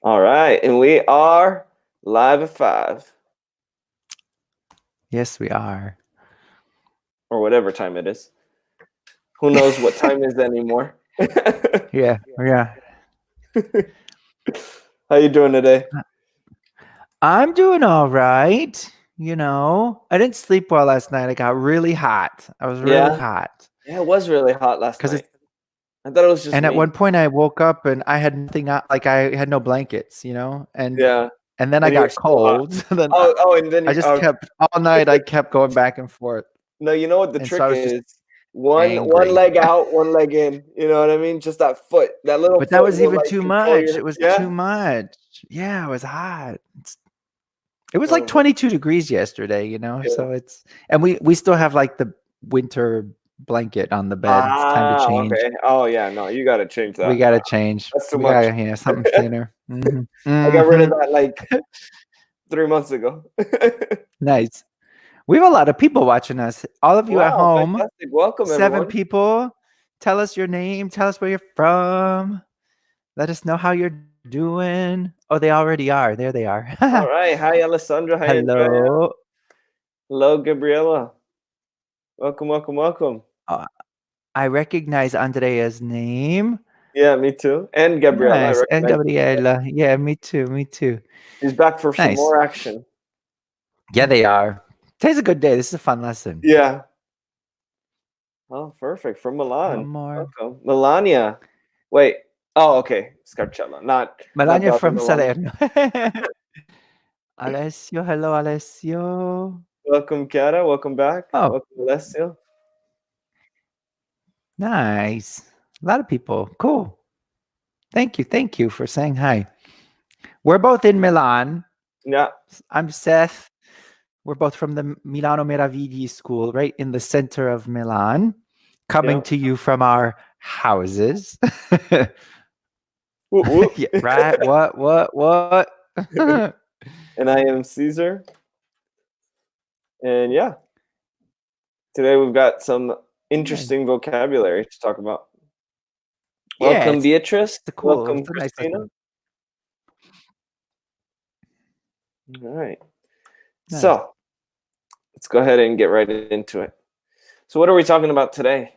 All right, and we are live at 5 Yes, we are. or whatever time it is. Who knows what time is anymore? Yeah, yeah. How you doing today? I'm doing all right. I didn't sleep well last night. I got really hot. I was really Yeah, hot. yeah, it was really hot last Cause night. it's I thought it was just and at me. one point I woke up and I had nothing on, like I had no blankets, and Yeah, and then I and you were got still hot. cold. Then And then I just kept all night. I kept going back and forth, no, you know what the and so I trick was just is? One angry. leg out, one leg in. You know what I mean? Just that foot, that little But that foot was will even like too control much. your. It was too Yeah. much. Yeah, it was hot. It was like Oh, 22 degrees yesterday, yeah. so and we still have like the winter blanket on the bed. It's time to change. Okay. Oh yeah, no, you got to change We that. got to change. That's too We much. got to, something thinner. I got rid of Hmm. that like 3 months ago. Nice. We have a lot of people watching us. All of you at Wow, home, fantastic. Welcome, 7 everyone. people. Tell us your name. Tell us where you're from. Let us know how you're doing. Oh, they already are. There they are. All right. Hi, Alessandra. Hi, Andrea. Hello. Hello, Gabriela. Welcome, welcome, welcome. Uh, I recognize Andrea's name. Yeah, me too. And Gabriela, I Nice. And recognize you. Gabriela. Yeah, me too. Me too. He's back for some Nice. more action. Yeah, they are. Today's a good day. This is a fun lesson. Yeah. Oh, perfect. From One Milan. more. Welcome. Melania. Wait. Oh, okay. Scarcella. Not Melania daughter from Melania. Salerno. Alessio. Hello, Alessio. Welcome, Chiara. Welcome back. Oh, Welcome, Alessio. nice. A lot of people. Cool. Thank you. Thank you for saying hi. We're both in Milan. Yeah. I'm Seth. We're both from the Milano Meravigli school, right in the center of Milan, coming Yeah. to you from our houses. Whoop, whoop. Yeah, right? What? And I am Caesar. And yeah, today we've got some interesting vocabulary to talk about. Yeah, Welcome, it's Beatrice. cool. Welcome, It's a nice Christina. lesson. All right. Nice. So let's go ahead and get right into it. So, what are we talking about today?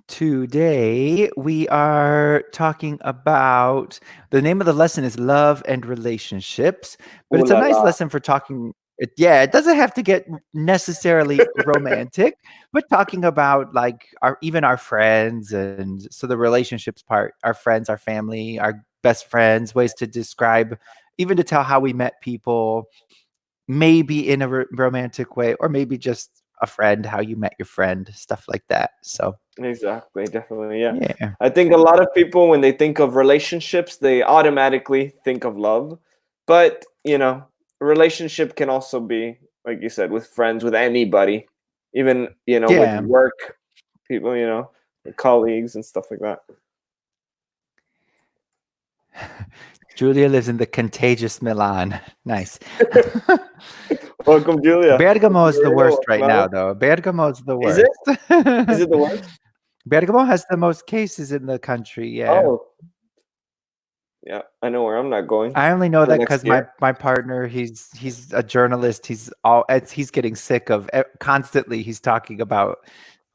Today we are talking about, the name of the lesson is Love and Relationships, but Ooh it's a la nice la. lesson for talking. It doesn't have to get necessarily romantic, but talking about like even our friends, and so the relationships part, our friends, our family, our best friends, ways to describe, even to tell how we met people, maybe in a romantic way, or maybe just a friend, how you met your friend, stuff like that. So Exactly. Definitely. Yeah. yeah. I think a lot of people, when they think of relationships, they automatically think of love. But, a relationship can also be, like you said, with friends, with anybody, even, with Yeah. work people, with colleagues and stuff like that. Julia lives in the contagious Milan. Nice. Welcome, Julia. Bergamo is the worst right Welcome, now, Alex. though. Bergamo is the Is it? worst. Is it the worst? Bergamo has the most cases in the country. Yeah. Oh, yeah. I know where I'm not going I only know for that next because year. my partner, he's a journalist. He's getting sick of constantly. He's talking about,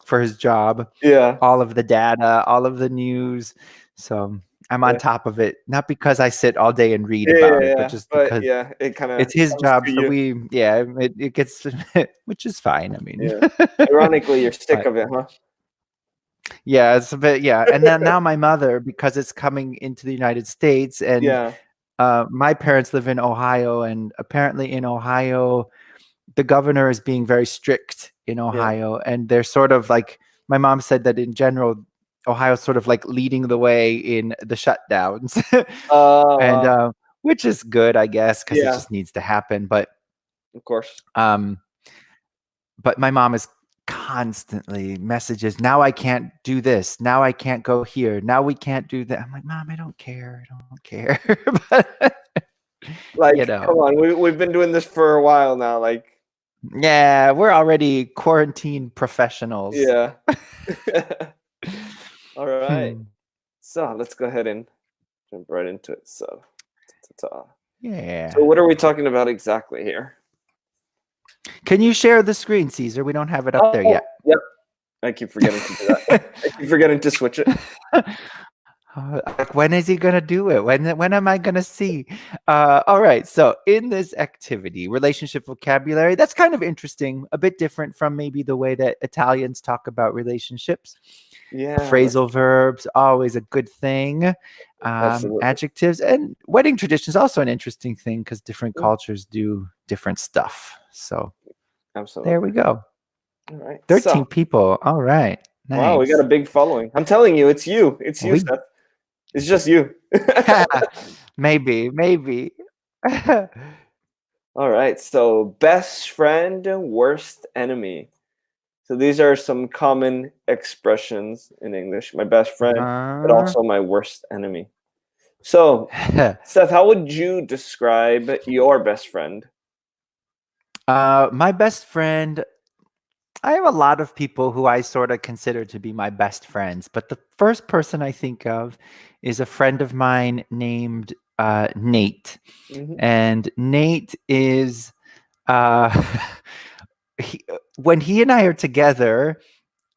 for his job, Yeah. all of the data, all of the news. So I'm on Yeah. top of it, not because I sit all day and read Yeah, about it, but yeah. just But because yeah, it kind of it's his comes job. to So you. it gets, which is fine. I mean, Yeah. Ironically, you're sick but of it, huh? yeah, it's a bit, yeah. And then now my mother, because it's coming into the United States, and Yeah. my parents live in Ohio, and apparently in Ohio, the governor is being very strict in Yeah. Ohio, and they're sort of like, my mom said that in general, Ohio's sort of like leading the way in the shutdowns, and Wow. which is good, I guess, because it Yeah, just needs to happen. But of course. um, my mom is constantly messages. Now I can't do this. Now I can't go here. Now we can't do that. I'm like, Mom, I don't care. I don't care. But, Like, come on, we've been doing this for a while now. Like, yeah, we're already quarantine professionals. yeah. All right. Hmm. So let's go ahead and jump right into it. So, Yeah. so what are we talking about exactly here? Can you share the screen, Caesar? We don't have it up there Oh, yet. yep. I keep forgetting to do that. I keep forgetting to switch it. Like, when is he gonna do it? When am I gonna see? All right. So in this activity, relationship vocabulary, that's kind of interesting. A bit different from maybe the way that Italians talk about relationships. Yeah, Phrasal verbs, always a good thing. absolutely. Adjectives and wedding traditions, also an interesting thing because different Mm. cultures do different stuff. So Absolutely. there we go. All right. 13 So, people. All right. Nice. wow, we got a big following. I'm telling you, it's you. It's you, We- Seth. It's just you. maybe. All right. So, best friend, worst enemy. So these are some common expressions in English. My best friend, but also my worst enemy. So, Seth, how would you describe your best friend? My best friend, I have a lot of people who I sort of consider to be my best friends, but the first person I think of is a friend of mine named Nate. Mhm. And Nate is, when he and I are together,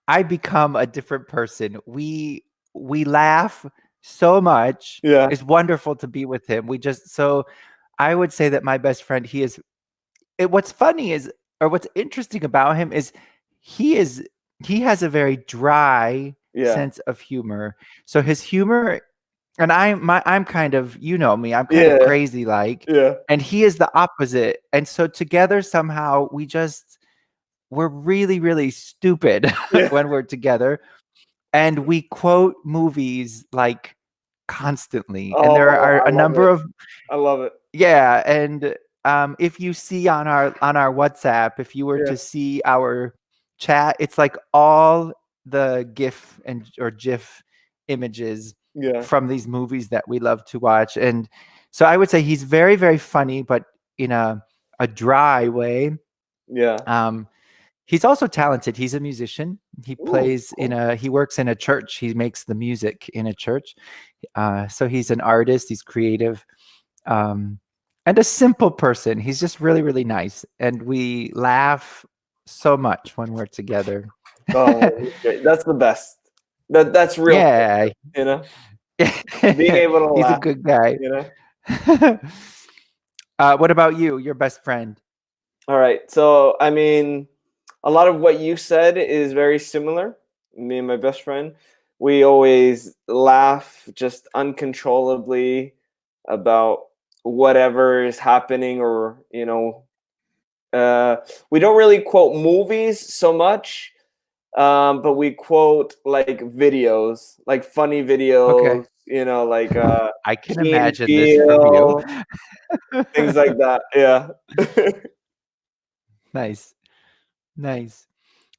I become a different person. We laugh so much. Yeah. It's wonderful to be with him. So I would say that my best friend, what's funny is, or what's interesting about him is he has a very dry Yeah. sense of humor. So his humor, and I'm kind of, you know me, I'm kind of Yeah. crazy like, Yeah. and he is the opposite. And so together somehow we're really, really stupid Yeah. when we're together. And we quote movies like constantly. And there Oh, are I a love number it. of, I love it. yeah. And if you see on our WhatsApp, if you were Yeah. to see our chat, it's like all the GIF or GIF images Yeah. from these movies that we love to watch. And so I would say he's very, very funny, but in a dry way. Yeah. He's also talented. He's a musician. He Ooh, plays cool. he works in a church. He makes the music in a church. So he's an artist. He's creative. And a simple person. He's just really, really nice. And we laugh so much when we're together. Oh, he's great. That's the best. That's real. Yeah. You know, being able to He's a laugh. good guy. You know. What about you? Your best friend? All right. So, I mean, a lot of what you said is very similar. Me and my best friend, we always laugh just uncontrollably about whatever is happening, or we don't really quote movies so much, but we quote like videos, like funny videos. Okay. Like I can Key and imagine this from you. Peele, things like that. Yeah. Nice. Nice.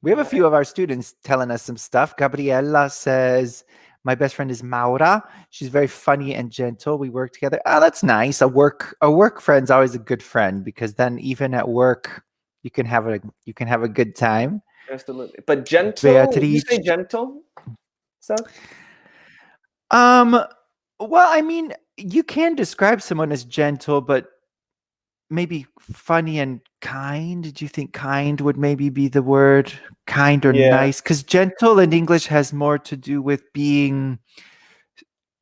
We have a few of our students telling us some stuff. Gabriella says, my best friend is Maura. She's very funny and gentle. We work together. Oh, that's nice. A work friend's always a good friend, because then even at work you can have a good time. Absolutely. But gentle, would you say Beatrice. gentle, Seth? Well, I mean, you can describe someone as gentle, but maybe funny and kind. Do you think kind would maybe be the word? Kind or Yeah. nice? Because gentle in English has more to do with being,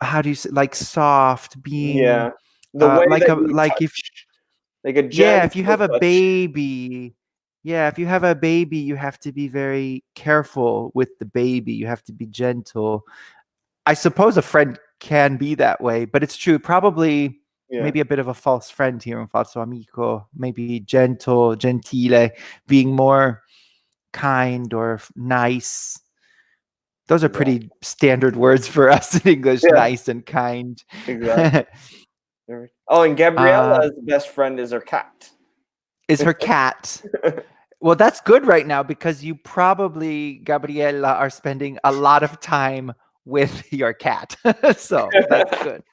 how do you say, like soft, being Yeah. The way like that a you like if touch, like a yeah, if you have gentle a touch. baby, yeah, if you have a baby, you have to be very careful with the baby. You have to be gentle. I suppose a friend can be that way, but it's true. Probably Yeah. maybe a bit of a false friend here, un falso amico, maybe gentle, gentile, being more kind or nice. Those are pretty standard words for us in English, Yeah. nice and kind. Exactly. Oh, and Gabriella's best friend is her cat. Is her cat. Well, that's good right now, because you probably, Gabriella, are spending a lot of time with your cat. So that's good.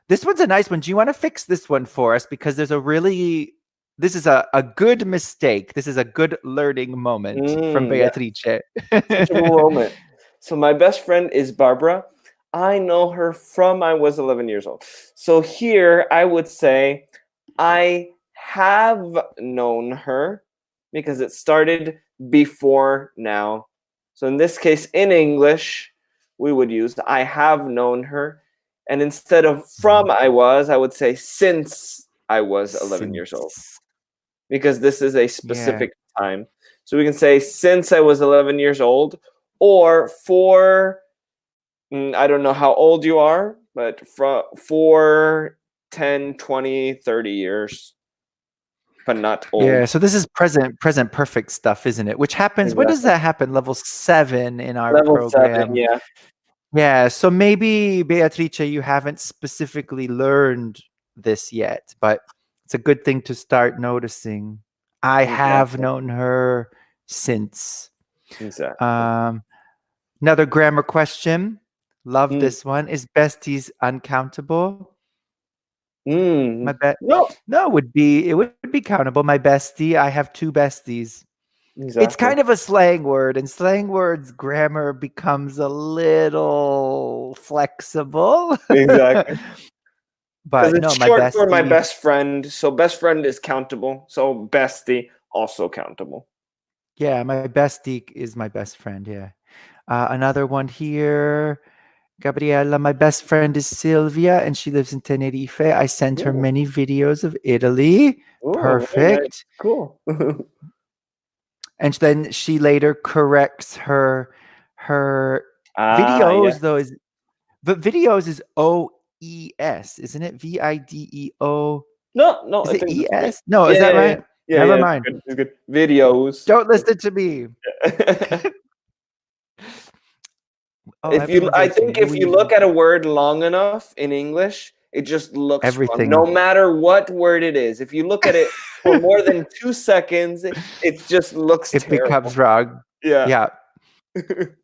This one's a nice one. Do you want to fix this one for us? Because this is a good mistake. This is a good learning moment from Yeah. Beatrice. Such a moment. So my best friend is Barbara. I know her from I was 11 years old. So here I would say I have known her because it started before now. So in this case, in English, we would use I have known her. And instead of from I would say since I was 11 years old Since. because this is a Yeah. specific time. So we can say since I was 11 years old or for I don't know how old you are, but for 10, 20, 30 years, but not Yeah, old. so this is present perfect stuff, isn't it? Which happens, when does Exactly. that happen? Level 7 in our Level 7, program. yeah. Yeah, so maybe Beatrice, you haven't specifically learned this yet, but it's a good thing to start noticing. I have Exactly. known her since. Exactly. Um, Another grammar question. Love Mm. this one. Is besties uncountable? My Mm. bet. No. No, it would be countable. My bestie. I have two besties. It's Exactly. kind of a slang word, and slang words grammar becomes a little flexible. Exactly. Because But it's no, my short for my bestie. best friend. So best friend is countable. So bestie also countable. Yeah, my bestie is my best friend. Yeah. Another one here. Gabriella, my best friend is Sylvia, and she lives in Tenerife. I sent her Ooh. many videos of Italy. Ooh, very nice. Perfect. Cool. And then she later corrects her Yeah. videos, though, is but videos is OES, isn't it? VIDEO. No, no, Is I it think that's right. ES? No, is Yeah, that yeah, yeah. right? Yeah, Never yeah, it's mind. good. It's good. Videos. Don't listen to me. Oh, everyone's I answering think if you look Luigi. at a word long enough in English, it just looks wrong. No Everything. matter what word it is. If you look at it for more than 2 seconds, it just looks It terrible. becomes wrong. Yeah. Yeah.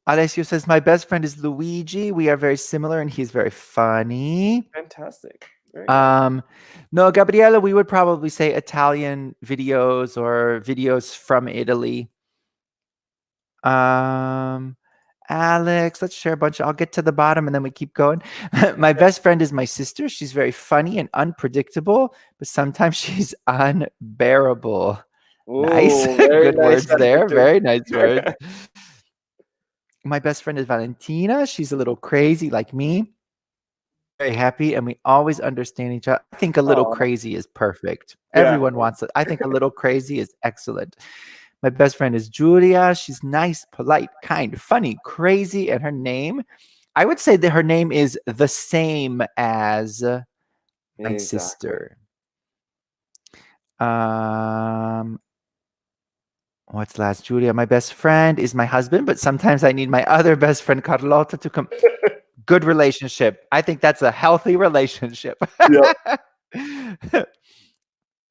Alessio says, my best friend is Luigi. We are very similar and he's very funny. Fantastic. Very nice. No, Gabriella, we would probably say Italian videos or videos from Italy. Alex, let's share a bunch. I'll get to the bottom and then we keep going. My best friend is my sister. She's very funny and unpredictable, but sometimes she's unbearable. Nice. Ooh, very Good nice words there. adjective. Very nice words. My best friend is Valentina. She's a little crazy like me. Very happy, and we always understand each other. I think a little Aw. crazy is perfect. Yeah. Everyone wants it. I think a little crazy is excellent. My best friend is Julia. She's nice, polite, kind, funny, crazy, and her name, I would say that her name is the same as my Exactly. sister. What's last? Julia, my best friend is my husband, but sometimes I need my other best friend, Carlota, to come. Good relationship. I think that's a healthy relationship. Yep.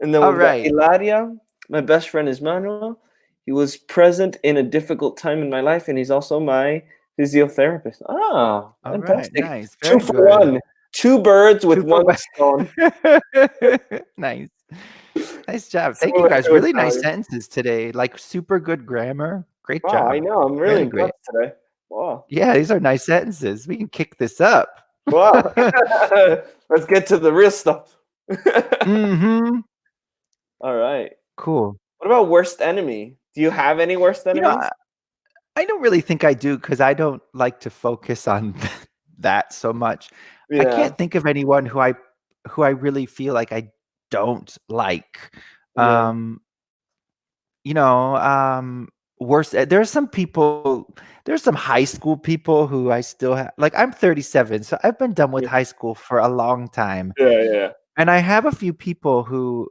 And then All we've got right. Ilaria. My best friend is Manuel. He was present in a difficult time in my life, and he's also my physiotherapist. Ah, All right. fantastic. Nice. Two Very for good. one. Two birds with Super one well. stone. Nice. Nice job. Thank you Similar guys. to Really nice Italian. sentences today. Like super good grammar. Great Wow, I job. know. I'm really Very great. impressed today. Wow. Yeah, these are nice sentences. We can kick this up. Wow. Let's get to the real stuff. Mm-hmm. All right. Cool. What about worst enemy? Do you have any worst You know, enemies? I don't really think I do because I don't like to focus on that so much. I Yeah. can't think of anyone who I really feel like I don't like. Yeah. You know, worse. There's some people. There's some high school people who I still have. Like I'm 37, so I've been done with Yeah. high school for a long time, Yeah. and I have a few people who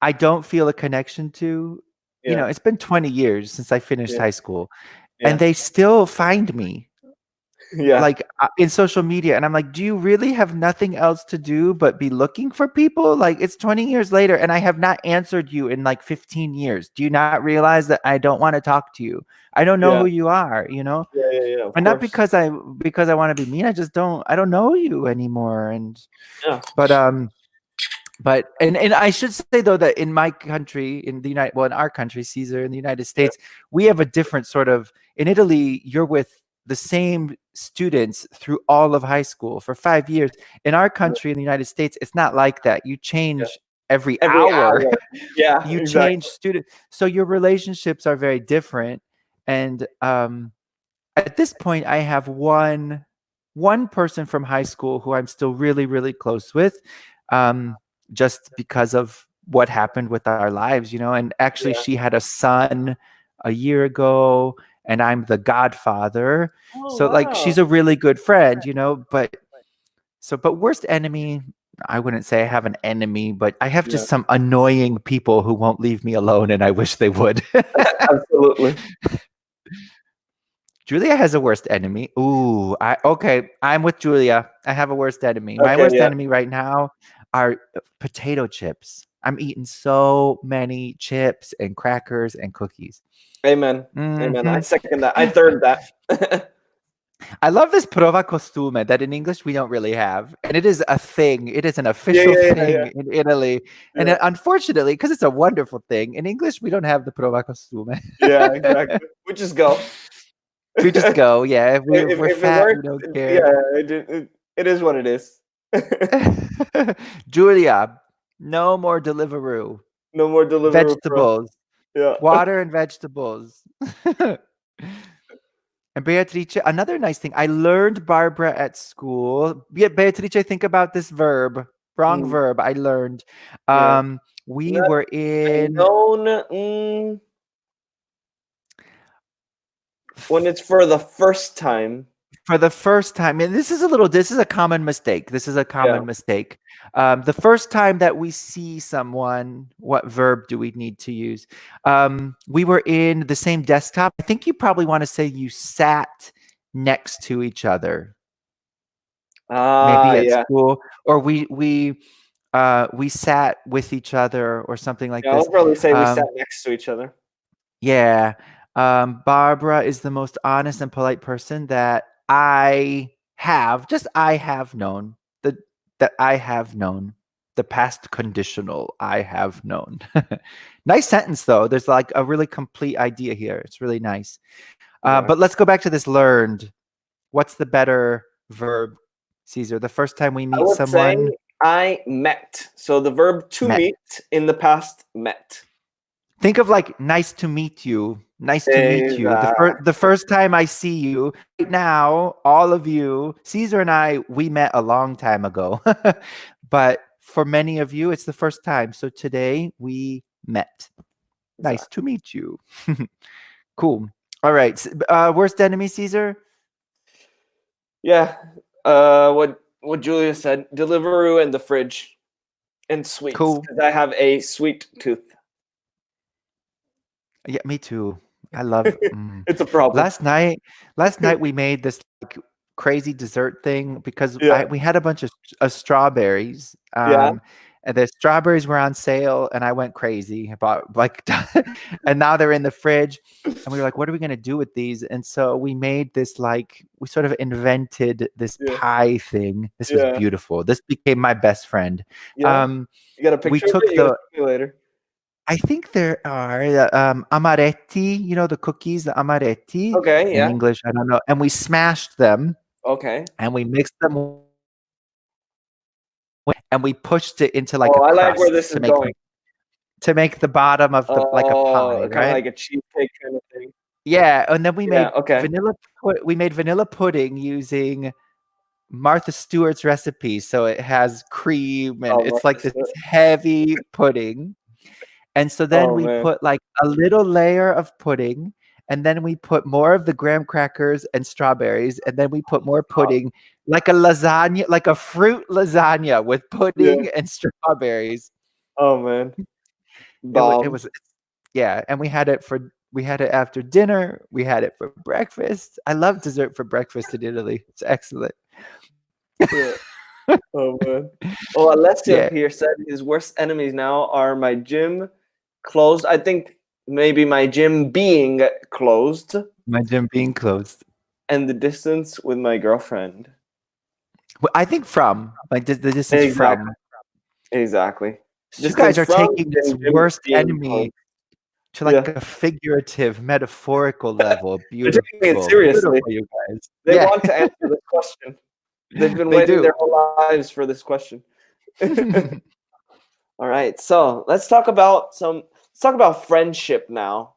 I don't feel a connection to. You know, Yeah. it's been 20 years since I finished Yeah. high school, and Yeah. they still find me Yeah. like in social media, and I'm like, do you really have nothing else to do but be looking for people? Like it's 20 years later and I have not answered you in like 15 years. Do you not realize that I don't want to talk to you? I don't know Yeah. who you are, you know? Yeah. Of And not course. because I want to be mean. I don't know you anymore. And Yeah. but I should say though that in my country, in our country, Caesar, in the United Yeah. States, we have a different sort of. In Italy, you're with the same students through all of high school for 5 years. In our country, in the United States, it's not like that. You Yeah. change every Every hour. hour. Yeah, You exactly. change student, so your relationships are very different. And at this point, I have one person from high school who I'm still really, really close with, just because of what happened with our lives, and actually Yeah. she had a son a year ago, and I'm the godfather. Oh, So like she's wow. a really good friend, but worst enemy, I wouldn't say I have an enemy, but I have Yeah. just some annoying people who won't leave me alone, and I wish they would. Absolutely. Julia has a worst enemy. Ooh, okay. I'm with Julia. I have a worst enemy. My Okay, worst yeah. enemy right now are potato chips. I'm eating so many chips and crackers and cookies. Amen. Amen. I Mhm. second that. I third that. I love this prova costume that in English we don't really have, and it is a thing. It is an Yeah, official yeah, yeah, thing yeah. in Italy, and Yeah. unfortunately, because it's a wonderful thing, in English we don't have the prova costume. Yeah, exactly. We just go. We just If go, yeah. If we're if it fat, we works, don't care. yeah, it is what it is. Julia, no more Deliveroo. No more Deliveroo for us. Vegetables, Yeah. water and vegetables. And Beatrice, another nice thing, I learned Barbara at school. Beatrice, think about this verb. Wrong Mm, verb. I learned. yeah. We Not were a in known, when it's for the first time. for the first time, and this is a common mistake. This is a Yeah. common mistake. The first time that we see someone, what verb do we need to use? We were in the same desktop. I think you probably want to say you sat next to each other, maybe at Yeah. school, or we sat with each other or something like Yeah, I this. would probably say we sat Um, next to each other. Yeah. Barbara is the most honest and polite person that I have known. The that I have known. The past conditional I have known. Nice sentence though. There's like a really complete idea here. It's really nice. Yeah. But let's go back to this learned. What's the better verb, Caesar? The first time we I meet would say someone, I met. So the verb to met. meet in the past, met. Think of like nice to meet you. Nice to meet you. Exactly. The first time I see you right now, all of you, Caesar and I, we met a long time ago. But for many of you, it's the first time. So today we met. Nice to meet you. Cool. All right. Worst enemy, Caesar? Yeah. What Julia said, Deliveroo and the fridge and sweets. Cool. Because I have a sweet tooth. Yeah, me too. I love It's a problem. last night we made this like crazy dessert thing because Yeah. we had a bunch of strawberries. Yeah. And the strawberries were on sale, and I went crazy about like, and now they're in the fridge, and we were like, "What are we gonna do with these?" And so we made this like we sort of invented this Yeah. pie thing. This was Yeah. beautiful. This became my best friend. Yeah. You got a picture We of took it? You gotta show me later. I think there are amaretti, the cookies, the amaretti. Okay. In Yeah. English, I don't know. And we smashed them Okay. and we mixed them and we pushed it into like a Oh, I like where crust this is going. to make the bottom of the like a pie, Oh, kind of right? like a cheesecake kind of thing. Yeah, and then we Yeah. made Okay. vanilla pudding using Martha Stewart's recipe. So it has cream and Oh, it's like Martha this Stewart. heavy pudding. And so then Oh we man. put like a little layer of pudding, and then we put more of the graham crackers and strawberries, and then we put more Oh, pudding, like a lasagna, like a fruit lasagna with yeah. pudding and strawberries. Oh man. It Bomb. was yeah, and we had it after dinner, we had it for breakfast. I love dessert for breakfast in Italy. It's excellent. Yeah. Oh man. Oh, Alessio Yeah, here said his worst enemies now are my gym closed. I think maybe my gym being closed my gym being closed. and the distance with my girlfriend. Well, I think from like the distance Exactly. from. Exactly. So you guys Distance are from taking this and gym worst being enemy. closed. to like a figurative, metaphorical level. They're taking it Beautiful, seriously. beautiful, you guys. They Yeah. want to answer this question. They've been They waiting do. their whole lives for this question. All right, so let's talk about friendship now.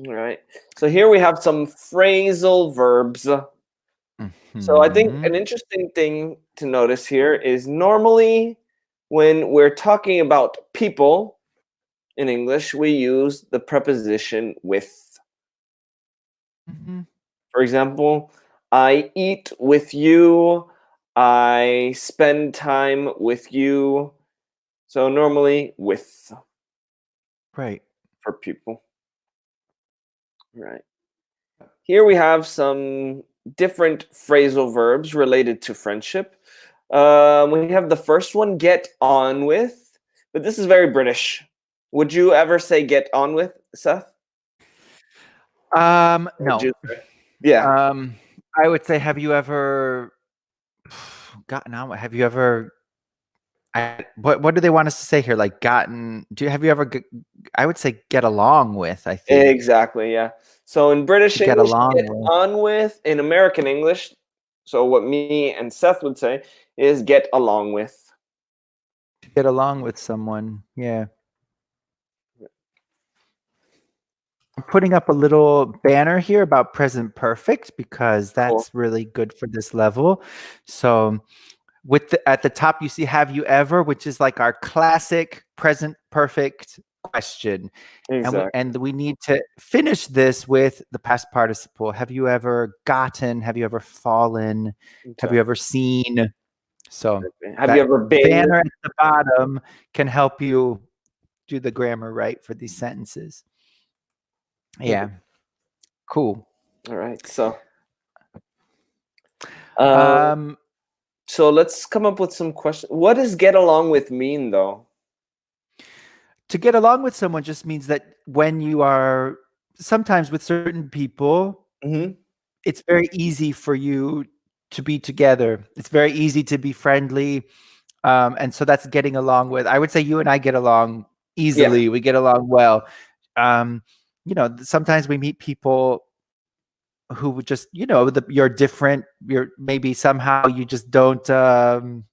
All right, so here we have some phrasal verbs. So I think an Mhm. interesting thing to notice here is normally when we're talking about people in English, we use the preposition with. Mhm. For example, I eat with you, I spend time with you. So normally with Right. for people. Right. Here we have some different phrasal verbs related to friendship. We have the first one, get on with, but this is very British. Would you ever say get on with, Seth? Would No. you say? Yeah, I would say, have you ever gotten on with? Have you ever? What do they want us to say here? Like gotten? Have you ever? I would say get along with. I think exactly. Yeah. So in British to get English, along get with. on with. In American English, so what me and Seth would say is get along with. To get along with someone. Yeah. I'm putting up a little banner here about present perfect because Cool. that's really good for this level. So at the top you see have you ever, which is like our classic present perfect question. Exactly. And we need to finish this with the past participle. Have you ever gotten? Have you ever fallen? Have you ever seen? So Have you that ever been? banner at the bottom can help you do the grammar right for these sentences. Yeah. Cool. All right. So, Um, so let's come up with some questions. What does get along with mean, though? to get along with someone just means that when you are sometimes with certain people, Mm-hmm. it's very easy for you to be together. It's very easy to be friendly. And so that's getting along with. I would say you and I get along easily. Yeah. We get along well. Sometimes we meet people who would just, you're different. You're maybe somehow you just don't, things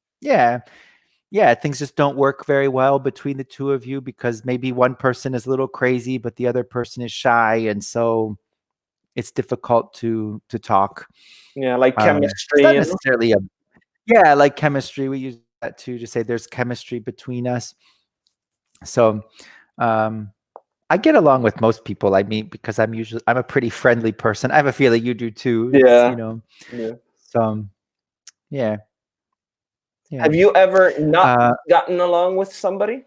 just don't work very well between the two of you because maybe one person is a little crazy, but the other person is shy. And so it's difficult to talk. Yeah, like It's chemistry. not necessarily like chemistry. We use that too to say there's chemistry between us. So, I get along with most people I meet because I'm a pretty friendly person. I have a feeling you do too. Yeah. Yeah. So yeah. Yeah. Have you ever not gotten along with somebody?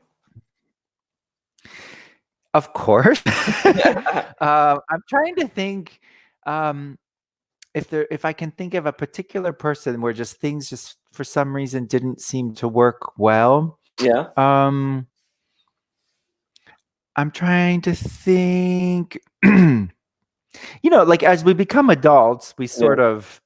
Of course. I'm trying to think if I can think of a particular person where just things just for some reason didn't seem to work well. Yeah. I'm trying to think. Like as we become adults, we sort of,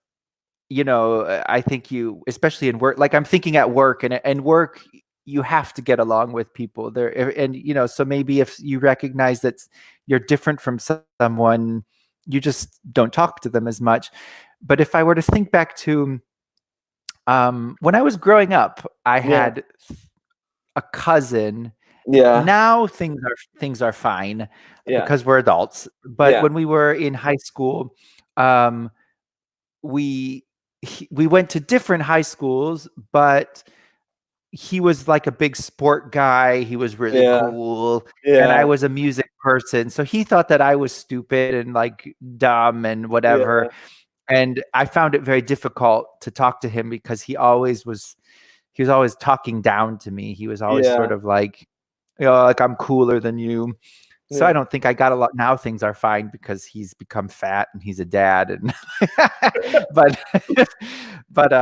I think especially in work, like I'm thinking at work and work, you have to get along with people there. And, so maybe if you recognize that you're different from someone, you just don't talk to them as much. But if I were to think back to when I was growing up, I had a cousin. Yeah. Now things are fine because we're adults. But when we were in high school, we went to different high schools, but he was like a big sport guy. He was really cool. And I was a music person. So he thought that I was stupid and like dumb and whatever. And I found it very difficult to talk to him because he was always talking down to me. He was always sort of like, like I'm cooler than you. So I don't think I got a lot. Now things are fine because he's become fat and he's a dad. And but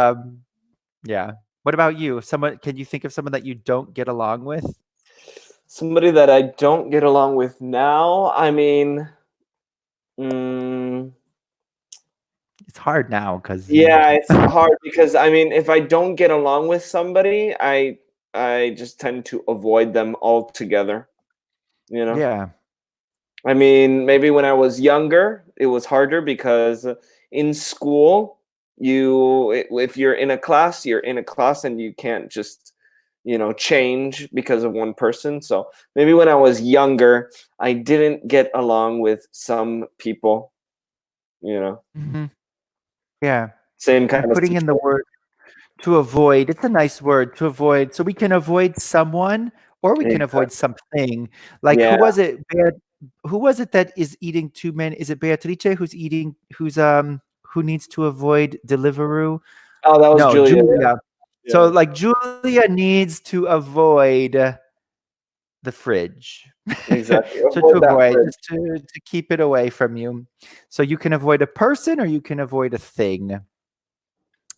yeah. What about you? Can you think of someone that you don't get along with? Somebody that I don't get along with now. I mean, it's hard now because it's hard because I mean, if I don't get along with somebody, I just tend to avoid them altogether. you know. Yeah. I mean, maybe when I was younger, it was harder because in school, if you're in a class, you're in a class and you can't just, change because of one person. So maybe when I was younger, I didn't get along with some people, you know, Mhm. Yeah. same I'm kind of putting in the situation. word to avoid. It's a nice word, to avoid. So we can avoid someone or we can avoid Exactly. something. Like Yeah. Who was it that is eating too many? Is it Beatrice who needs to avoid Deliveroo? Oh, that was No, Julia. Yeah. Julia. So Yeah. like Julia needs to avoid the fridge. Exactly. So to Avoid that avoid, fridge. just to keep it away from you. So you can avoid a person or you can avoid a thing.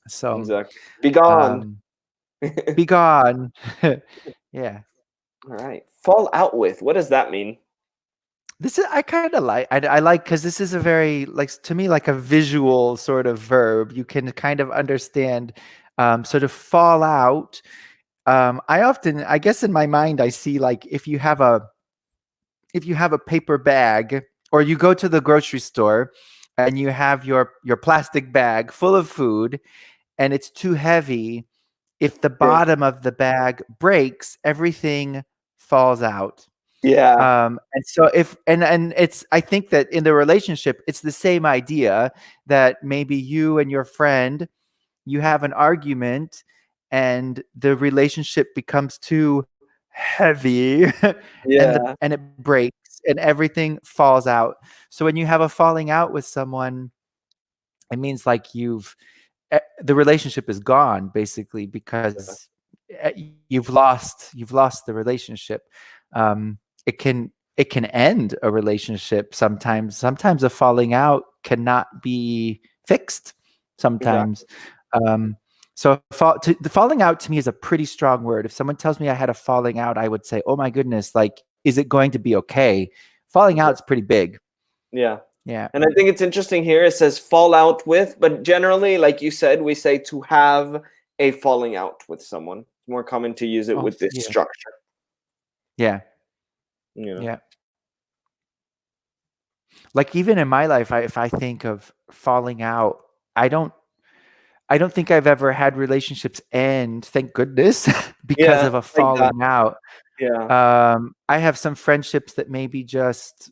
So Exactly. Be gone. um be gone. Yeah. All right. Fall out with. What does that mean? This is I kind of like I like because this is a very like to me like a visual sort of verb. You can kind of understand sort of fall out. I guess in my mind I see like if you have a paper bag or you go to the grocery store and you have your plastic bag full of food and it's too heavy, if the Yeah. bottom of the bag breaks, everything falls out. Yeah. And so if and it's I think that in the relationship, it's the same idea that maybe you and your friend, you have an argument and the relationship becomes too heavy Yeah. and it breaks and everything falls out. So when you have a falling out with someone, it means like the relationship is gone basically Yeah. because you've lost the relationship. um it can end a relationship sometimes. Sometimes a falling out cannot be fixed sometimes. Exactly. um the falling out to me is a pretty strong word. If someone tells me I had a falling out, I would say, oh my goodness, like, is it going to be okay? Falling out's Exactly. pretty big. Yeah. Yeah. And I think it's interesting here. It says fall out with, but generally, like you said, we say to have a falling out with someone. It's more common to use it Oh, with this yeah. structure. Yeah. You know. Yeah. Like even in my life, if I think of falling out, I don't I don't think I've ever had relationships end, thank goodness, because Yeah. of a Like that. falling out. Yeah. I have some friendships that maybe just,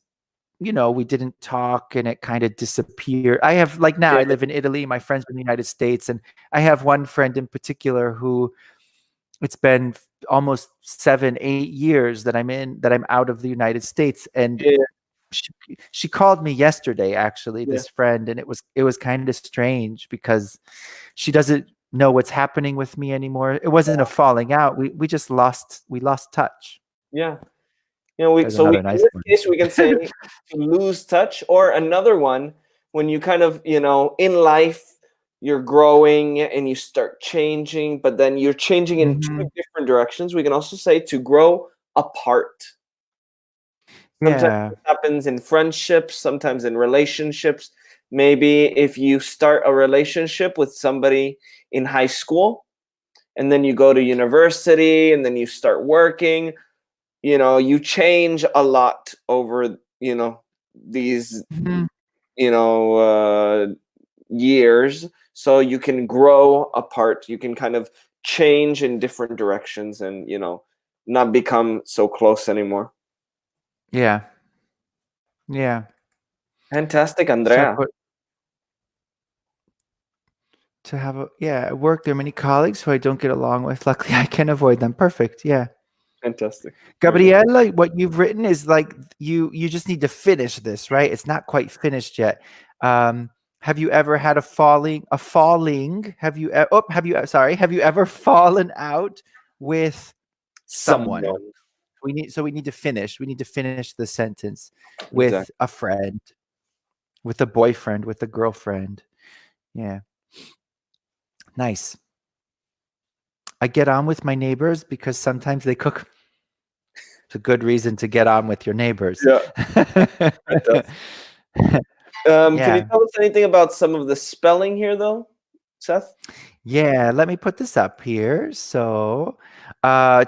we didn't talk and it kind of disappeared. I have like now Yeah. I live in Italy, my friends in the United States, and I have one friend in particular who it's been almost 7, 8 years that I'm out of the United States, and Yeah. she, she called me yesterday, actually, Yeah. this friend, and it was kind of strange because she doesn't know what's happening with me anymore. It wasn't a falling out. We lost touch. Yeah. We There's so we another in nice this one. case we can say to lose touch, or another one when you kind of in life you're growing and you start changing, but then you're changing in two Mhm. different directions. We can also say to grow apart. Sometimes Yeah. this happens in friendships, sometimes in relationships. Maybe if you start a relationship with somebody in high school and then you go to university and then you start working, you change a lot over, these, Mhm. you know, uh, years. So you can grow apart. You can kind of change in different directions and, not become so close anymore. Yeah. Yeah. Fantastic, So I Andrea. put to have a yeah, at work there are many colleagues who I don't get along with. Luckily, I can avoid them. Perfect. Yeah. Fantastic. Very good. Gabriella, what you've written is like you just need to finish this, right? It's not quite finished yet. Have you ever had a falling? Have you ever fallen out with someone? Someone. We need to finish. We need to finish the sentence with Exactly. a friend, with a boyfriend, with a girlfriend. Yeah. Nice. I get on with my neighbors because sometimes they cook. It's a good reason to get on with your neighbors. Yeah. Fantastic. Can you Yeah. tell us anything about some of the spelling here, though, Seth? Yeah, let me put this up here. So,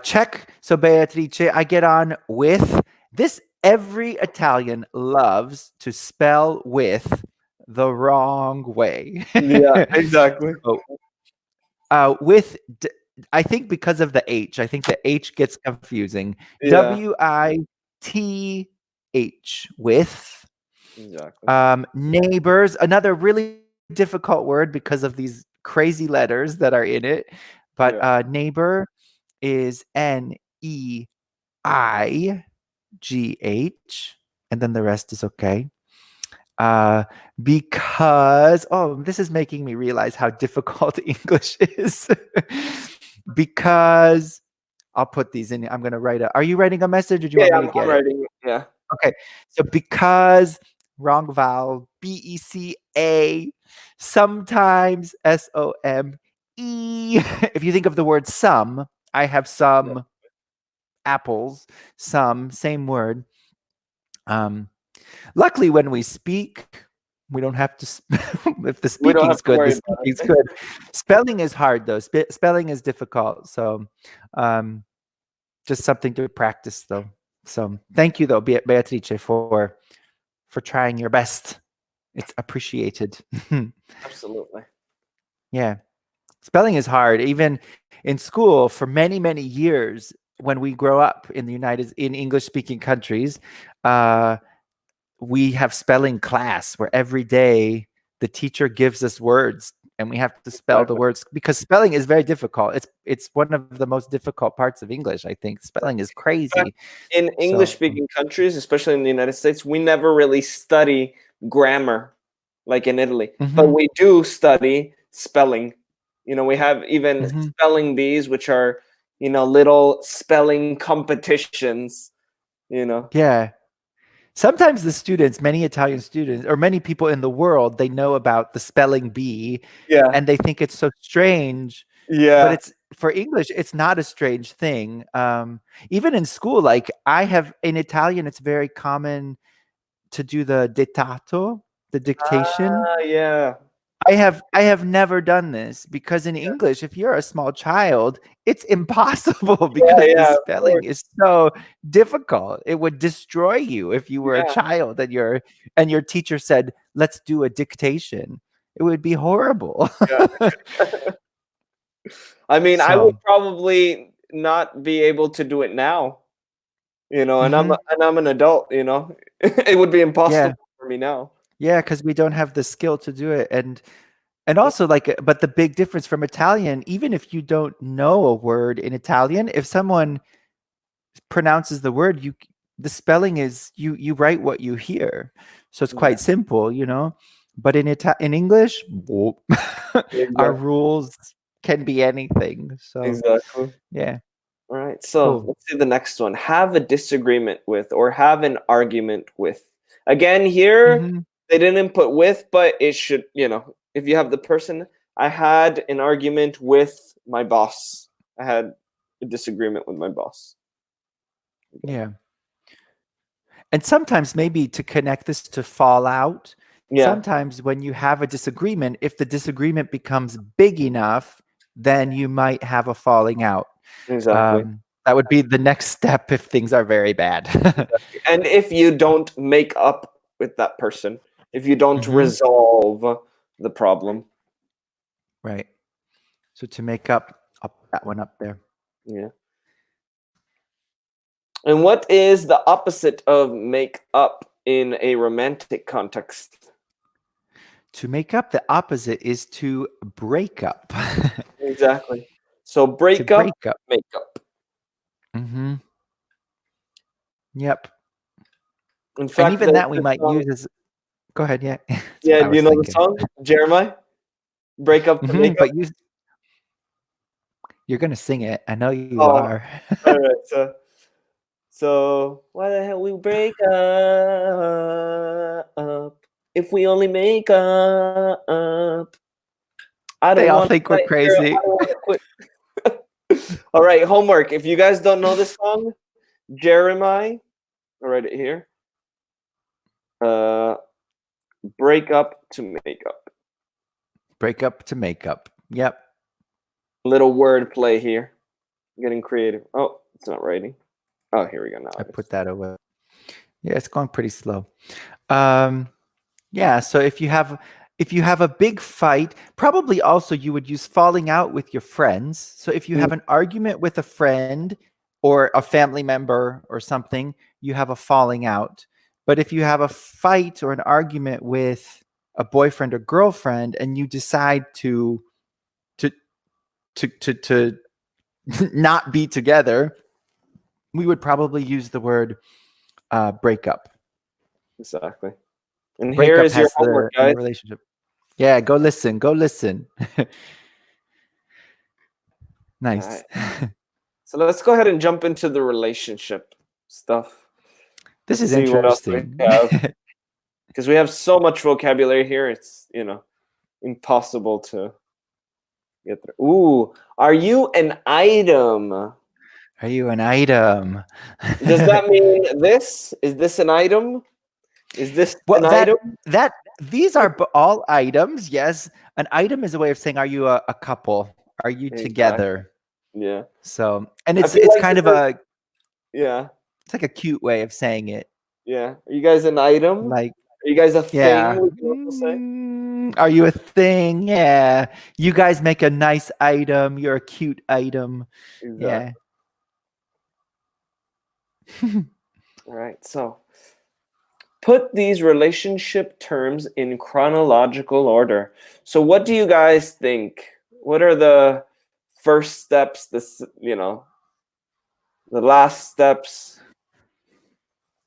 check. So, Beatrice, I get on with This every Italian loves to spell with the wrong way. Yeah, exactly. So, with I think because of the H, I think the H gets confusing. Yeah, WITH with exactly. neighbors, another really difficult word because of these crazy letters that are in it. But Yeah. neighbor is NEIGH, and then the rest is okay. Because this is making me realize how difficult English is. Because I'll put these in. I'm gonna write Are you writing a message, or do you want Yeah, me to I'm get it? writing it. Yeah. Okay, so because wrong vowel, BECA, sometimes SOME. If you think of the word some, I have some apples, some, same word. Luckily, when we speak, we don't have to. If the We don't have speaking's to good, worry the about speaking's it. good. Spelling is hard though. Spelling is difficult. So, just something to practice though. So, thank you though, Beatrice, for trying your best. It's appreciated. Absolutely. Yeah, spelling is hard. Even in school, for many many years, when we grow up in English speaking countries, we have spelling class where every day the teacher gives us words and we have to spell the Exactly. words, because spelling is very difficult. It's one of the most difficult parts of English. I think spelling is In fact, crazy. in So English-speaking countries, especially in the United States, we never really study grammar like in Italy, but mhm, we do study spelling. We have even mhm. spelling bees, which are, little spelling competitions, you know. Yeah. Sometimes the students, many Italian students, or many people in the world, they know about the spelling bee Yeah. and they think it's so strange. But Yeah. it's for English, it's not a strange thing. Even in school, like I have in Italian, it's very common to do the dettato, the dictation. Yeah. I have never done this because in Yeah. English, if you're a small child, it's impossible Yeah, because the yeah, of spelling course. is so difficult. It would destroy you if you were a Yeah. child and your teacher said, "Let's do a dictation." It would be horrible. Yeah. I mean, I would So, probably not be able to do it now, and I'm mhm, and I'm an adult, It would be yeah. impossible for me now. Yeah, because we don't have the skill to do it, and also like, but the big difference from Italian, even if you don't know a word in Italian, if someone pronounces the word, the spelling is you write what you hear, so it's Yeah, quite simple, But in English, whoop, our exactly, rules can be anything. So exactly. yeah, Alright, so cool. let's see the next one. Have a disagreement with or have an argument with. Again, here, Hmm. they didn't put with, but it should, if you have the person, I had an argument with my boss. I had a disagreement with my boss. Yeah. And sometimes, maybe to connect this to fallout, Yeah, sometimes when you have a disagreement, if the disagreement becomes big enough, then you might have a falling out. exactly. That would be the next step if things are very bad. Exactly. And if you don't make up with that person, if you don't Hmm. resolve the problem. Right. So to make up, I'll put that one up there. Yeah. And what is the opposite of make up in a romantic context? To make up, the opposite is to break up. Exactly. So To break up, break up. make up. Hmm. Yep. In And fact, even the, that we the might song, use as, go ahead. Yeah. That's what yeah, I do you was know the thinking. song? Jeremiah? Break up to make up? But you're going to sing it. I know you Oh, are. all right. So why the hell we break up if we only make up? I They don't all want to think we're fight here. I crazy. don't want to quit. All right, homework. If you guys don't know this song, Jeremiah, I'll write it here. Uh, break up to make up. Break up to make up. Yep. Little word play here. Getting creative. Oh, it's not writing. Oh, here we go. Now I it is. put that away. Yeah, it's going pretty slow. Um, yeah, so if you have a big fight, probably also you would use falling out with your friends. So if you Mm, have an argument with a friend or a family member or something, you have a falling out. But if you have a fight or an argument with a boyfriend or girlfriend and you decide to to not be together, we would probably use the word breakup. exactly. And here Breakup is your has homework, in guys. a relationship. Yeah, go listen. Go listen. All Nice. right. So let's go ahead and jump into the relationship stuff. This Let's is see what else we interesting. have. Because we have so much vocabulary here, it's, impossible to get through. Ooh, are you an item? Are you an item? Does that mean this? Is this an item? Is this Well, an item? that these are all items. Yes, an item is a way of saying, are you a couple? Are you Exactly. together? Yeah. So, and I it's feel it's like kind this of is, a yeah, it's like a cute way of saying it. yeah. Are you guys an item? Like, Are you guys a thing, yeah. we can also say? Are you a thing? Yeah. You guys make a nice item. You're a cute item. Exactly. Yeah. All right. So put these relationship terms in chronological order. So what do you guys think? What are the first steps, the last steps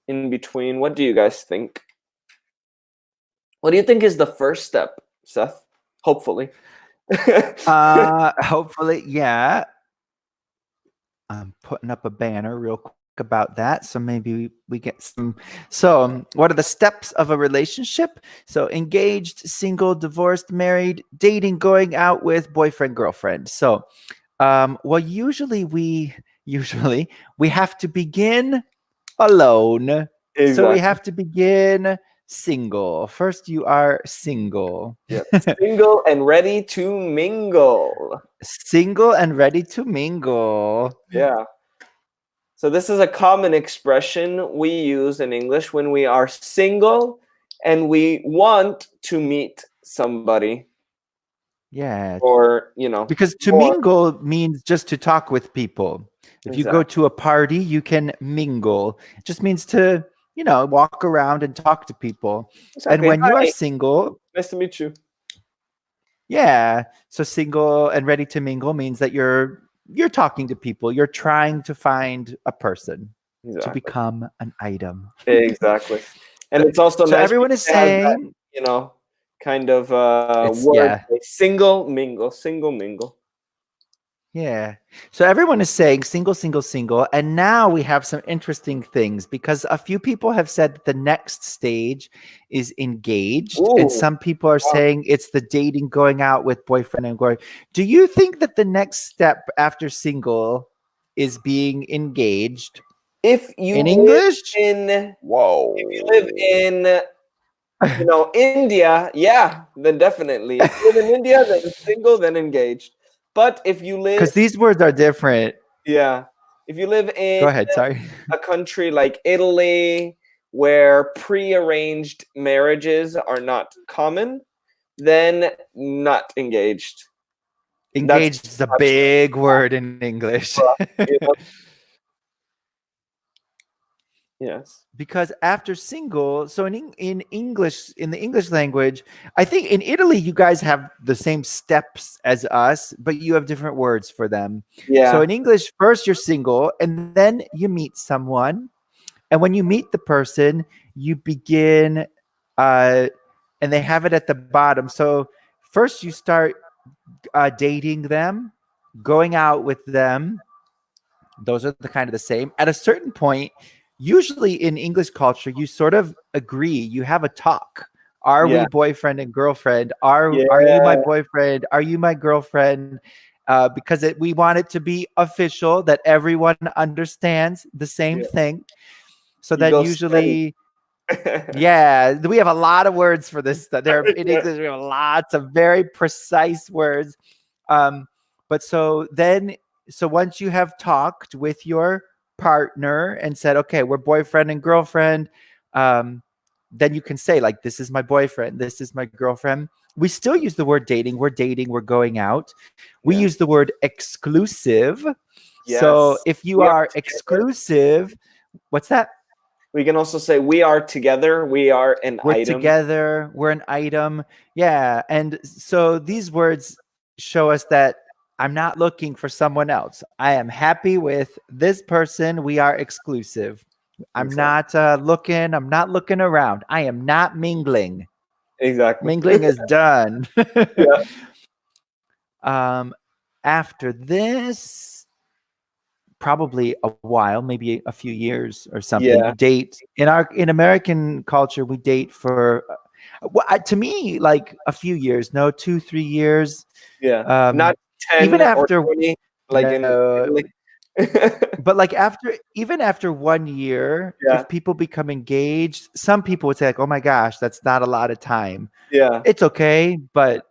in between? What do you guys think? What do you think is the first step, Seth? Hopefully. Hopefully, yeah. I'm putting up a banner real quick about that. So maybe we get some. So, what are the steps of a relationship? So, engaged, single, divorced, married, dating, going out with, boyfriend, girlfriend. So, well, usually we have to begin alone. So we Exactly. have to begin single. First, you are single. Yeah. Single and ready to mingle. Single and ready to mingle. Yeah. So this is a common expression we use in English when we are single and we want to meet somebody Yeah, or, because to or mingle means just to talk with people. If you go exactly. to a party, you can mingle. It just means to, walk around and talk to people. And Exactly. when you are Hi, single, nice to meet you. yeah, so single and ready to mingle means that you're talking to people. You're trying to find a person to Exactly. become an item. Exactly. And So, it's also so nice everyone because is it has that, saying kind of it's word, yeah. like single mingle, single mingle. Yeah. So everyone is saying single, single, single. And now we have some interesting things because a few people have said that the next stage is engaged. And Ooh, some people are wow. saying it's the dating, going out with boyfriend and going. Do you think that the next step after single is being engaged If you in live English? in if you live Whoa. in India, yeah, then definitely. If you live in India, then single, then engaged. But if you live, Because these words are different. yeah, if you live in Go ahead. Sorry. a country like Italy, where pre-arranged marriages are not common, then not engaged. That's Engaged is a much big word in English. rough, you know? Yes. Because after single, so in English, in the English language, I think in Italy you guys have the same steps as us, but you have different words for them. So Yeah. in English, first you're single and then you meet someone, and when you meet the person you begin and they have it at the bottom. So first you start dating them, going out with them. Those are the kind of the same. At a certain point, usually in English culture, you sort of agree. You have a talk. Are we Yeah. boyfriend and girlfriend? Are you my Yeah. boyfriend? Are you my girlfriend? Because we want it to be official, that everyone understands the same Yeah. thing. So You then go steady. usually, yeah, we have a lot of words for this. There in Yeah. English, we have lots of very precise words. Um, but so once you have talked with your partner and said, okay, we're boyfriend and girlfriend, then you can say like, this is my boyfriend, this is my girlfriend. We still use the word dating. We're dating, we're going out. We use the word exclusive. So Yes. if you We are together. exclusive, what's that? We can also say we are together. We are an We're item. together. We're an item. Yeah. And so these words show us that I'm not looking for someone else. I am happy with this person. We are exclusive. I'm not looking. I'm not looking around. I am not mingling. Exactly. Mingling is done. Yeah. After this, probably a while, maybe a few years or something. Yeah. You date in American culture. We date for, to me, like a few years. No, 2-3 years. Yeah. Not 10 even or after 20, like in no, Italy. but like even after 1 year, Yeah. if people become engaged, some people would say like, oh my gosh, that's not a lot of time. Yeah. It's okay, but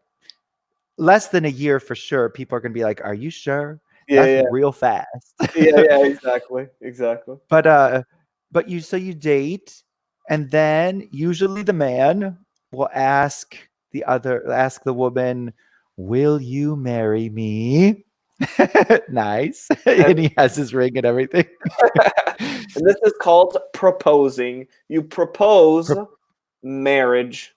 less than a year for sure, people are gonna be like, are you sure? Yeah. That's Yeah. real fast. Yeah. Exactly. Exactly. But you date, and then usually the man will ask the woman, will you marry me? Nice. And he has his ring and everything. And this is called proposing. You propose marriage,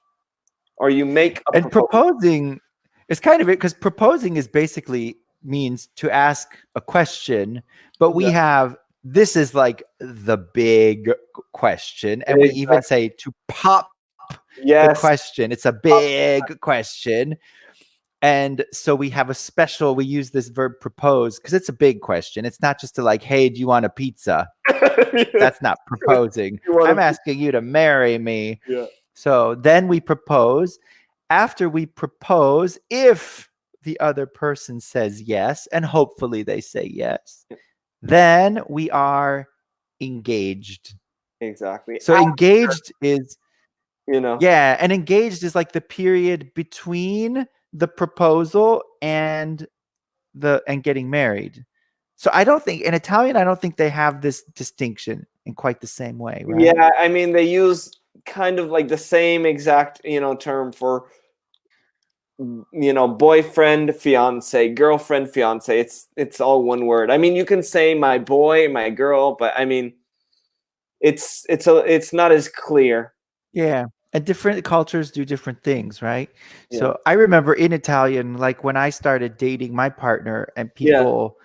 or you make a And proposal. proposing is kind of it, because proposing is basically means to ask a question, but we have, this is like the big question, and we even say to pop the question. It's a big question. And so we use this verb propose because it's a big question. It's not just to like, hey, do you want a pizza? That's not proposing. I'm asking you to marry me. Yeah. So then we propose. After we propose, if the other person says yes, and hopefully they say yes, then we are engaged. Exactly. So engaged is, you know, yeah, and engaged is like the period between the proposal and getting married. So I don't think in Italian, I don't think they have this distinction in quite the same way, right? Yeah, I mean they use kind of like the same exact, term for boyfriend, fiance, girlfriend, fiance. It's all one word. I mean, you can say my boy, my girl, but I mean it's not as clear. Yeah. And different cultures do different things, right? Yeah. So I remember in Italian, like when I started dating my partner and people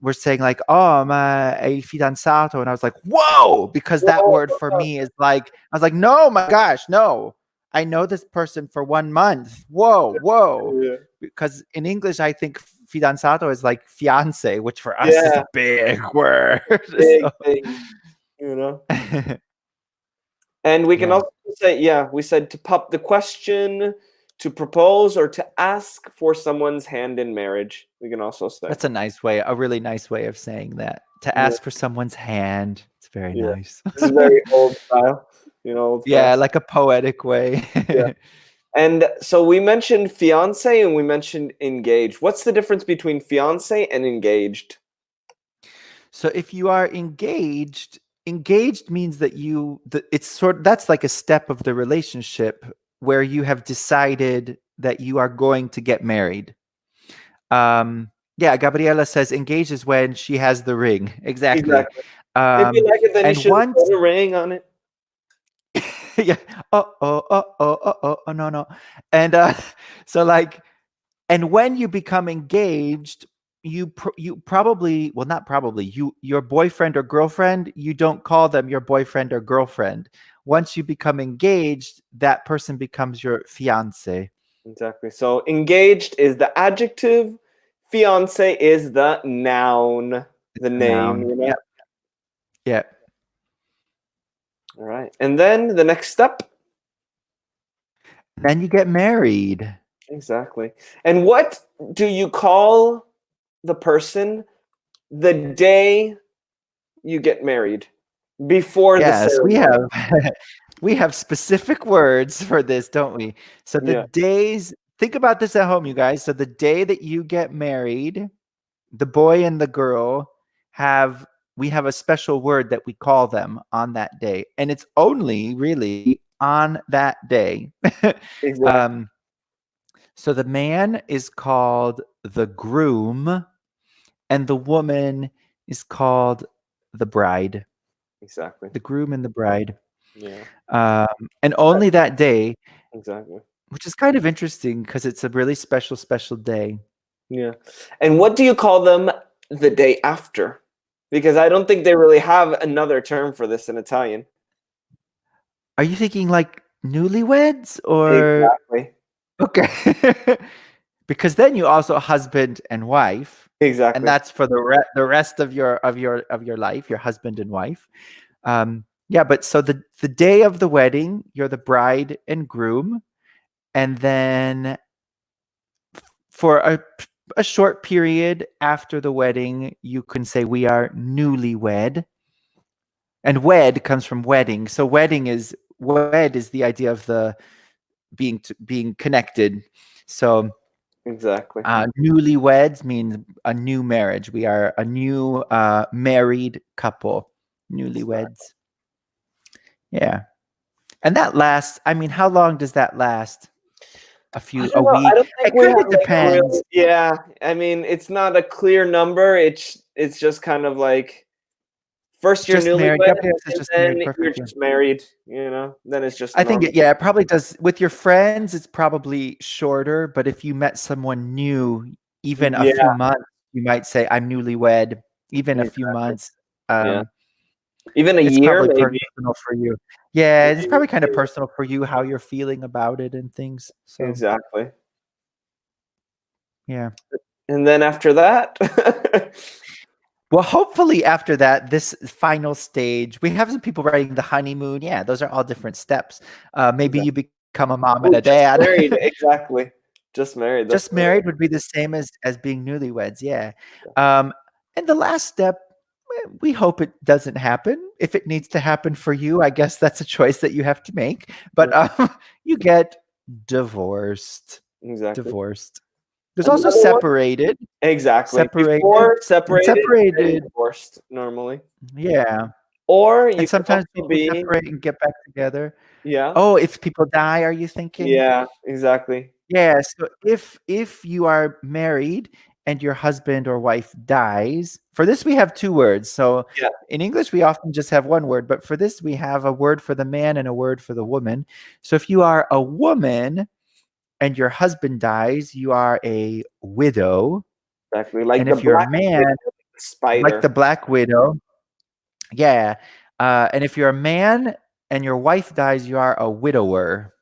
were saying like, oh, ma è fidanzato. And I was like, whoa, because that word for me is like, I was like, no, my gosh, no. I know this person for 1 month. Whoa. Yeah. Because in English, I think fidanzato is like fiance, which for us is a big word. Big thing, And we can also say, we said to pop the question, to propose, or to ask for someone's hand in marriage. We can also say. That's a really nice way of saying that. To ask for someone's hand. It's very nice. This is very old style, Yeah, like a poetic way. Yeah. And so we mentioned fiance and we mentioned engaged. What's the difference between fiance and engaged? So if you are engaged means that that's like a step of the relationship where you have decided that you are going to get married. Yeah, Gabriela says engaged is when she has the ring. Exactly. If you like it, then you should put a ring on it. Yeah. Oh, no. And so like, and when you become engaged, you probably, well, not probably, your boyfriend or girlfriend, you don't call them your boyfriend or girlfriend. Once you become engaged, that person becomes your fiance. Exactly. So engaged is the adjective, fiance is the noun, the name. Yeah. All right. And then the next step. Then you get married. Exactly. And what do you call the person the day you get married? Before the ceremony? We have specific words for this, don't we? So the days, think about this at home, you guys. So the day that you get married, the boy and the girl have we have a special word that we call them on that day, and it's only really on that day. Exactly. um, so the man is called the groom, and the woman is called the bride. Exactly. The groom and the bride. Yeah. And only that day, Exactly. which is kind of interesting because it's a really special, special day. Yeah. And what do you call them the day after? Because I don't think they really have another term for this in Italian. Are you thinking like newlyweds or Exactly. okay? Because then you also husband and wife, and Exactly. that's for the rest of your life, your husband and wife. Yeah, but so the day of the wedding, you're the bride and groom, and then for a short period after the wedding, you can say we are newlywed. And wed comes from wedding. So wed is the idea of the being connected. So Exactly. newlyweds means a new marriage. We are a new married couple. Newlyweds. Yeah. And that lasts, I mean, how long does that last? A I week? don't think It we kind have of like a real. depends. Yeah. I mean, it's not a clear number. It's just kind of like first you're Just married. newlywed, Gabriel says and just then married. you're Perfect. Yeah. just married. Then it's just I think normal. it probably does. With your friends, it's probably shorter. But if you met someone new, even a few Yeah. months, you might say, I'm newlywed. Even a few Exactly. months. Yeah. Even a It's year, probably maybe. personal for you. Yeah, it's Maybe probably kind of a year. personal for you, how you're feeling about it and things. So, Exactly. yeah. And then after that, Well, hopefully after that, this final stage, we have some people writing the honeymoon. Yeah, those are all different steps. Maybe you become a mom and oh, a just married. dad. Exactly. Just married. That's Just married would be the same as being newlyweds. Yeah. And the last step, we hope it doesn't happen. If it needs to happen for you, I guess that's a choice that you have to make. But you get divorced. exactly. Divorced. There's also Another one. separated. Exactly. Separated. Before And separated, then separated. divorced normally. Yeah. Or And you can sometimes also people be, separate and get back together. yeah. Oh, if people die, are you thinking? Yeah, exactly. Yeah, so if you are married and your husband or wife dies, for this we have two words. So Yeah. in English we often just have one word, but for this we have a word for the man and a word for the woman. So if you are a woman and your husband dies, you are a widow. Exactly. Like And the if you're a black man, widow, the like spider. the black widow, yeah. And if you're a man and your wife dies, you are a widower.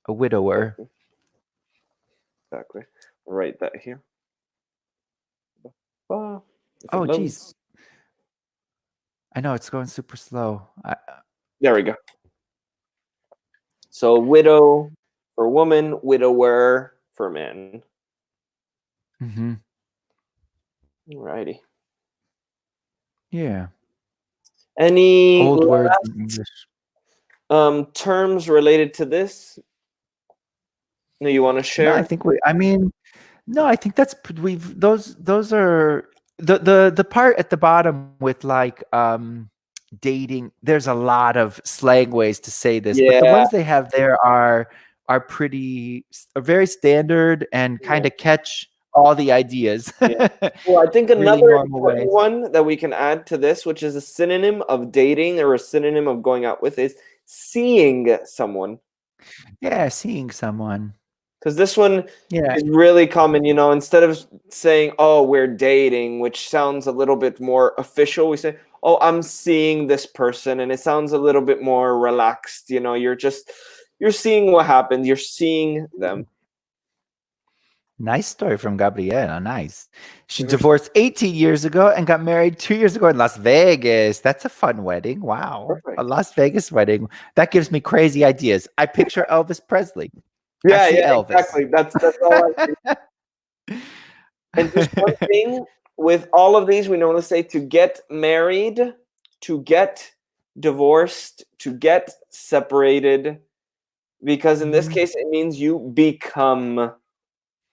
A widower. Exactly. Write that here. If it Oh, geez. loads. I know it's going super slow. There we go. So widow for woman, widower for man. Mm-hmm. Alrighty. Yeah. Any Old words last in English. terms related to this that you want to No, share? I think no, I think we've those are the part at the bottom with like dating. There's a lot of slang ways to say this, but the Yeah. ones they have there are are very standard and kind of catch all the ideas. Yeah. Well, I think Really another normal important ways. one that we can add to this, which is a synonym of dating or a synonym of going out with, is seeing someone. Yeah, seeing someone. Because this one Yeah. is really common, instead of saying, oh, we're dating, which sounds a little bit more official, we say, oh, I'm seeing this person. And it sounds a little bit more relaxed. You're seeing what happens. You're seeing them. Nice story from Gabriela. Nice. She Mhm. divorced 18 years ago and got married 2 years ago in Las Vegas. That's a fun wedding. Wow. A Perfect. Las Vegas wedding. That gives me crazy ideas. I picture Elvis Presley. Yeah, I see yeah, Elvis. exactly. That's all I think. And just one thing with all of these, we normally say to get married, to get divorced, to get separated, because in this Mhm. case, it means you become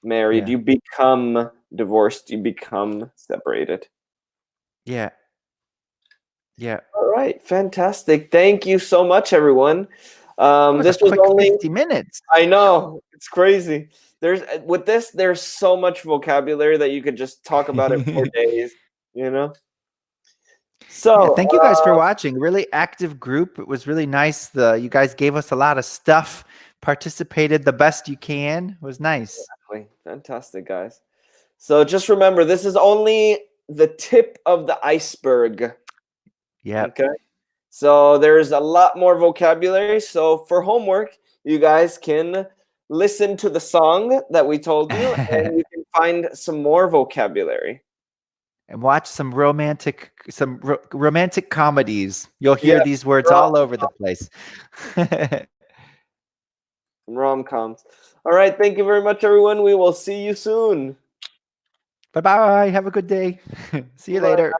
married, Yeah. you become divorced, you become separated. Yeah. Yeah. All right, fantastic. Thank you so much, everyone. That was a This was quick only 50 minutes. I know it's crazy. There's so much vocabulary that you could just talk about it for days. You know. Yeah, So thank you guys for watching. Really active group. It was really nice. You guys gave us a lot of stuff, participated the best you can. It was nice. fantastic, guys. So just remember, this is only the tip of the iceberg. Yeah. Okay. So there's a lot more vocabulary. So for homework, you guys can listen to the song that we told you, and you can find some more vocabulary. And watch some romantic comedies. You'll hear Yeah, these words all over the place. rom-coms. All right. Thank you very much, everyone. We will see you soon. Bye-bye. Have a good day. See you Bye. later.